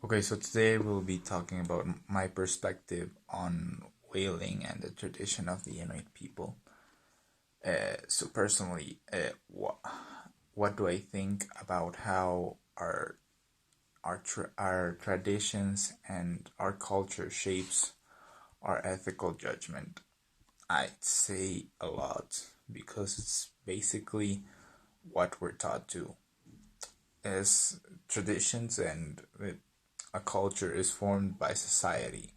Okay, so today we'll be talking about my perspective on whaling and the tradition of the Inuit people. So personally, what do I think about how our traditions and our culture shapes our ethical judgment? I'd say a lot because it's basically what we're taught to as traditions and a culture is formed by society,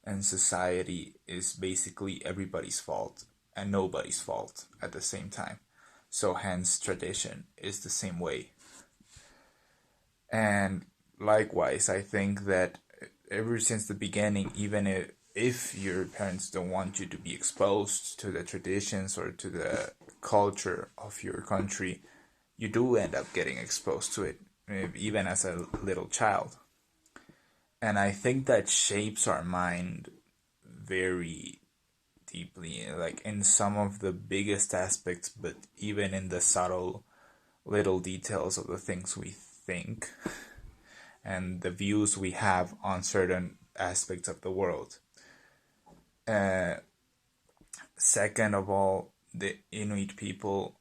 and society is basically everybody's fault and nobody's fault at the same time. So hence tradition is the same way. And likewise, I think that ever since the beginning, even if your parents don't want you to be exposed to the traditions or to the culture of your country, you do end up getting exposed to it, even as a little child. And I think that shapes our mind very deeply, like in some of the biggest aspects, but even in the subtle little details of the things we think and the views we have on certain aspects of the world. Uh, Second of all, the Inuit people,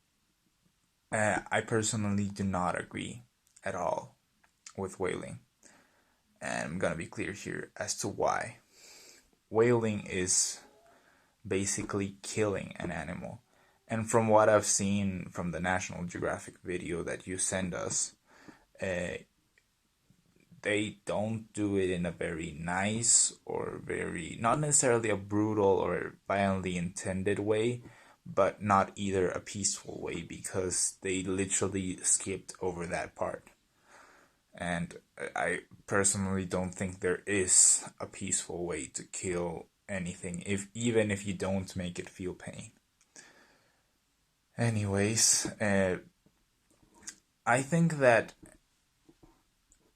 I personally do not agree at all with whaling. And I'm gonna be clear here as to why. Whaling is basically killing an animal. And from what I've seen from the National Geographic video that you send us, uh, they don't do it in a very nice or very, not necessarily a brutal or violently intended way, but not either a peaceful way, because they literally skipped over that part. And I personally don't think there is a peaceful way to kill anything, even if you don't make it feel pain. Anyways, I think that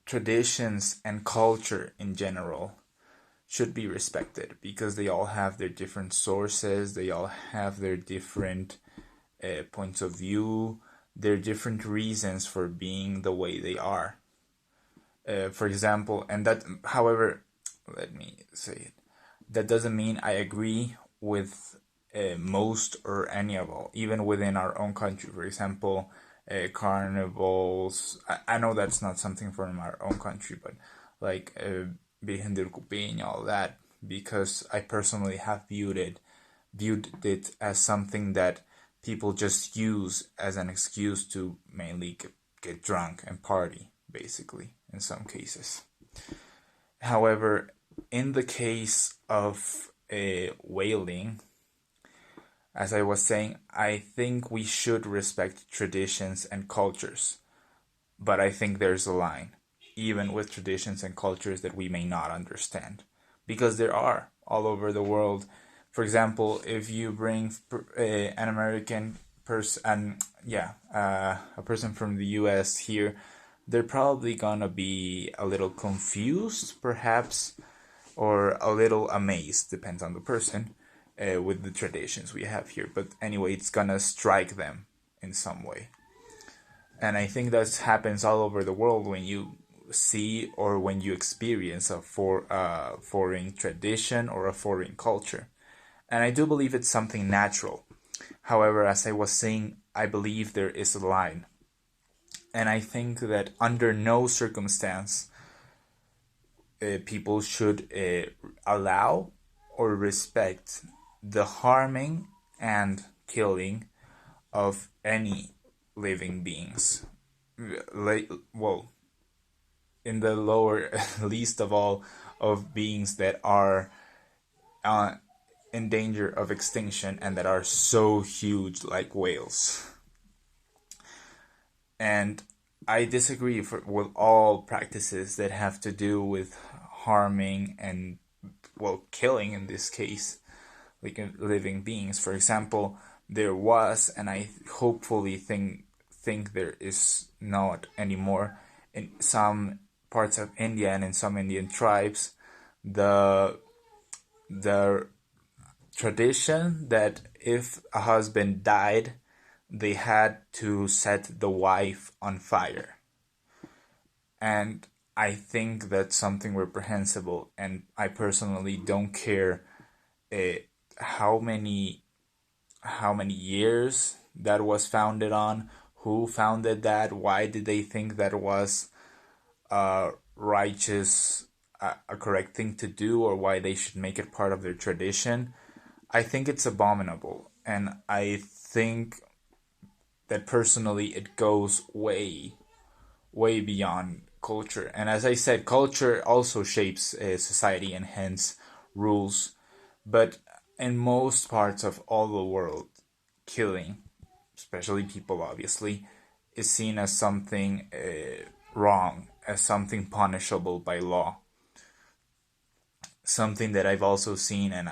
traditions and culture in general should be respected because they all have their different sources, they all have their different points of view, their different reasons for being the way they are. For example, and that, however, let me say it, that doesn't mean I agree with most or any of all, even within our own country. For example, carnivals. I know that's not something from our own country, but like Virgen del Cupiño, all that, because I personally have viewed it as something that people just use as an excuse to mainly get drunk and party, basically, in some cases. However, in the case of whaling, as I was saying, I think we should respect traditions and cultures, but I think there's a line, even with traditions and cultures that we may not understand, because there are all over the world. For example, if you bring an American person, a person from the U.S. here, they're probably gonna be a little confused, perhaps, or a little amazed, depends on the person, with the traditions we have here. But anyway, it's gonna strike them in some way. And I think that happens all over the world when you see or when you experience a foreign tradition or a foreign culture. And I do believe it's something natural. However, as I was saying, I believe there is a line. And I think that under no circumstance people should allow or respect the harming and killing of any living beings. Well, in the lower, least of all, of beings that are uh, in danger of extinction and that are so huge, like whales. And I disagree with all practices that have to do with harming and, well, killing in this case, like living beings. For example, there was, and I hopefully think there is not anymore, in some parts of India and in some Indian tribes, the the tradition that if a husband died, they had to set the wife on fire. And I think that's something reprehensible, and I personally don't care uh, how many years that was founded on, who founded that, why did they think that was righteous, a correct thing to do, or why they should make it part of their tradition. I think it's abominable, and I think that personally it goes way beyond culture. And as I said, culture also shapes society and hence rules. But in most parts of all the world, killing, especially people obviously, is seen as something wrong, as something punishable by law. Something that I've also seen, and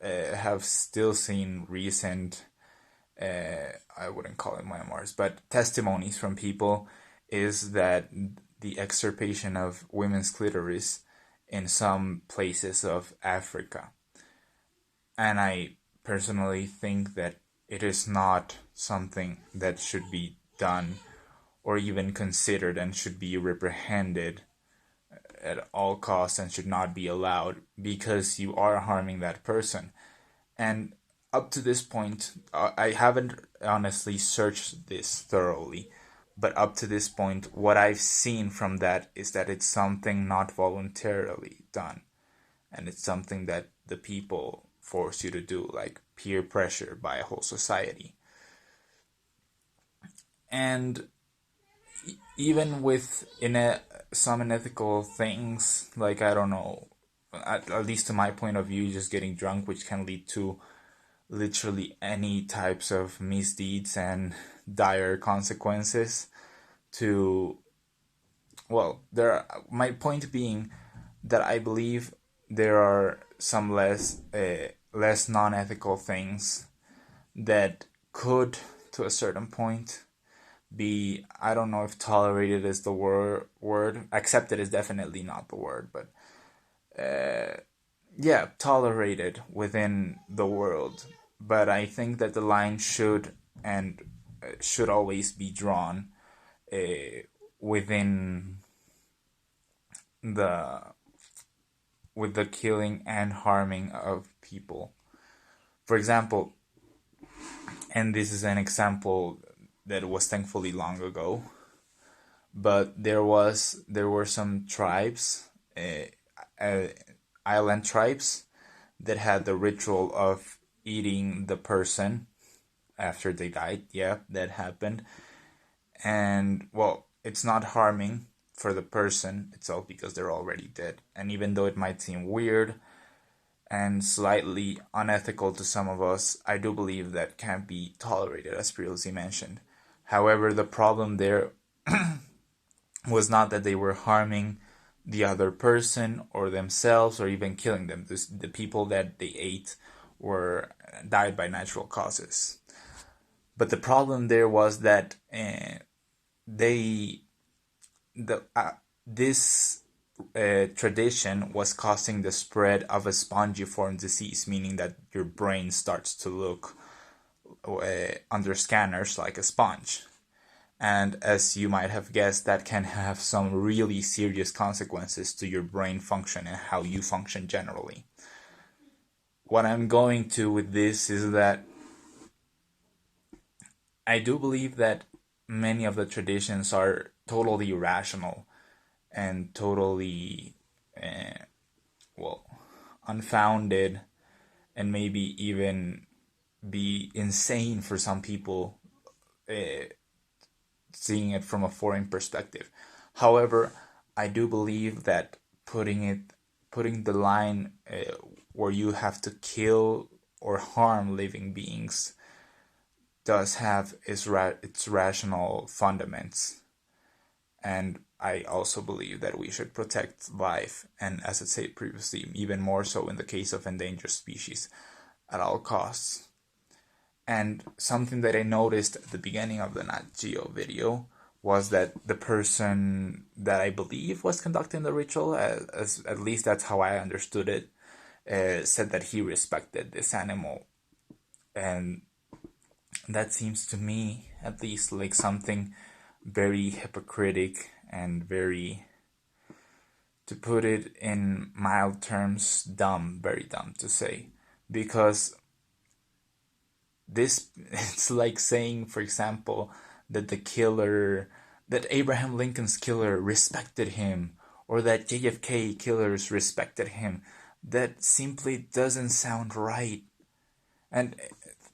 have still seen recent, I wouldn't call it memoirs, but testimonies from people, is that the extirpation of women's clitoris in some places of Africa. And I personally think that it is not something that should be done or even considered, and should be reprehended at all costs and should not be allowed, because you are harming that person. And up to this point, I haven't honestly searched this thoroughly, but up to this point, what I've seen from that is that it's something not voluntarily done, and it's something that the people force you to do, like peer pressure by a whole society. And even with some unethical things, like, I don't know, at least to my point of view, just getting drunk, which can lead to literally any types of misdeeds and dire consequences. To well, my point being that I believe there are some less non-ethical things that could, to a certain point, be, I don't know if tolerated is the word. Accepted is definitely not the word, but yeah, tolerated within the world. But I think that the line should always be drawn within the with the killing and harming of people. For example, and this is an example that was thankfully long ago, but there were some tribes, uh, island tribes, that had the ritual of eating the person after they died. Yeah, that happened. And well, it's not harming for the person itself because they're already dead. And even though it might seem weird and slightly unethical to some of us, I do believe that can't be tolerated, as previously mentioned. However, the problem there was not that they were harming the other person or themselves or even killing them. The people that they ate were died by natural causes. But the problem there was that they the this tradition was causing the spread of a spongiform disease, meaning that your brain starts to look under scanners like a sponge. And as you might have guessed, that can have some really serious consequences to your brain function and how you function generally. What I'm going to with this is that I do believe that many of the traditions are totally irrational and totally, uh, well, unfounded, and maybe even be insane for some people, seeing it from a foreign perspective. However, I do believe that putting the line where you have to kill or harm living beings does have its rational fundaments. And I also believe that we should protect life, and as I said previously, even more so in the case of endangered species, at all costs. And something that I noticed at the beginning of the Nat Geo video was that the person that I believe was conducting the ritual, as at least that's how I understood it, said that he respected this animal. And that seems to me, at least, like something very hypocritic and very, to put it in mild terms, dumb, very dumb to say. Because this, it's like saying, for example, that Abraham Lincoln's killer respected him, or that JFK killers respected him. That simply doesn't sound right. And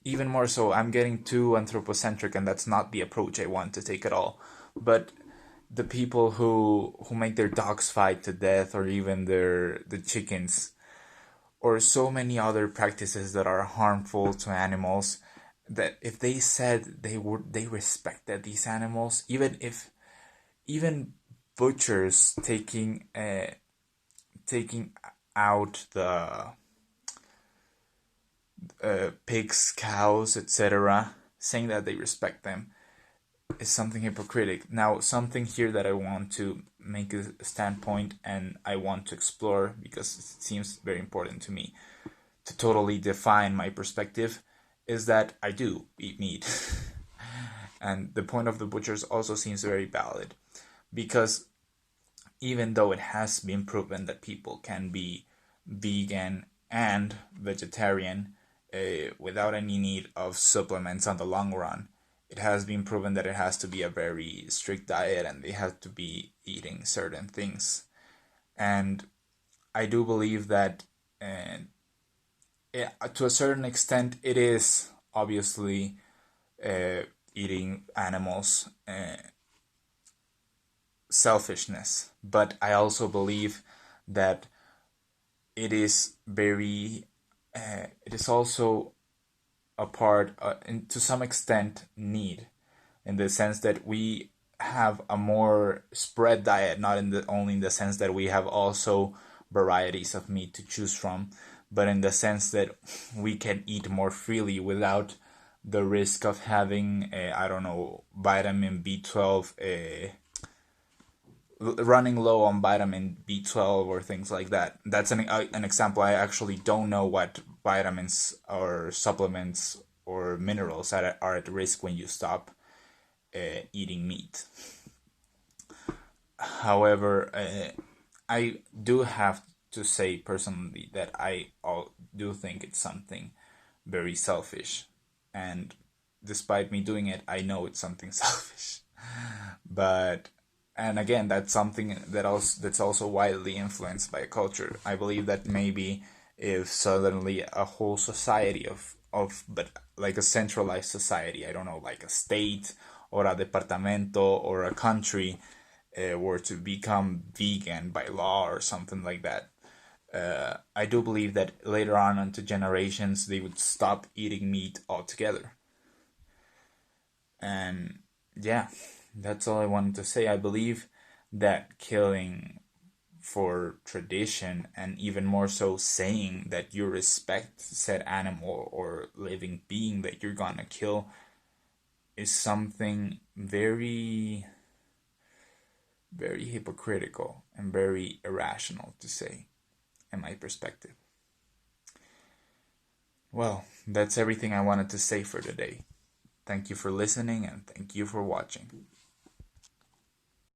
even more so, I'm getting too anthropocentric, and that's not the approach I want to take at all. But the people who make their dogs fight to death, or even the chickens, or so many other practices that are harmful to animals, that if they said they respected these animals, even butchers taking out the pigs, cows, etc., saying that they respect them, is something hypocritic. Now, something here that I want to make a standpoint and I want to explore, because it seems very important to me to totally define my perspective, is that I do eat meat. And the point of the butchers also seems very valid, because even though it has been proven that people can be vegan and vegetarian without any need of supplements on the long run, it has been proven that it has to be a very strict diet and they have to be eating certain things. And I do believe that to a certain extent it is obviously eating animals selfishness, but I also believe that it is very it is also a part and to some extent need, in the sense that we have a more spread diet, not in the only in the sense that we have also varieties of meat to choose from, but in the sense that we can eat more freely without the risk of having I don't know, vitamin B12 running low on vitamin B12 or things like that. That's an example. I actually don't know what vitamins or supplements or minerals are at risk when you stop eating meat. However, I do have to say personally that I do think it's something very selfish, and despite me doing it, I know it's something selfish. But and again, that's something that's also widely influenced by culture. I believe that maybe if suddenly a whole society but like a centralized society, I don't know, like a state or a departamento or a country were to become vegan by law or something like that, I do believe that later on into generations they would stop eating meat altogether. And yeah, that's all I wanted to say. I believe that killing for tradition, and even more so saying that you respect said animal or living being that you're gonna kill, is something very, very hypocritical and very irrational to say, in my perspective. Well, that's everything I wanted to say for today. Thank you for listening and thank you for watching.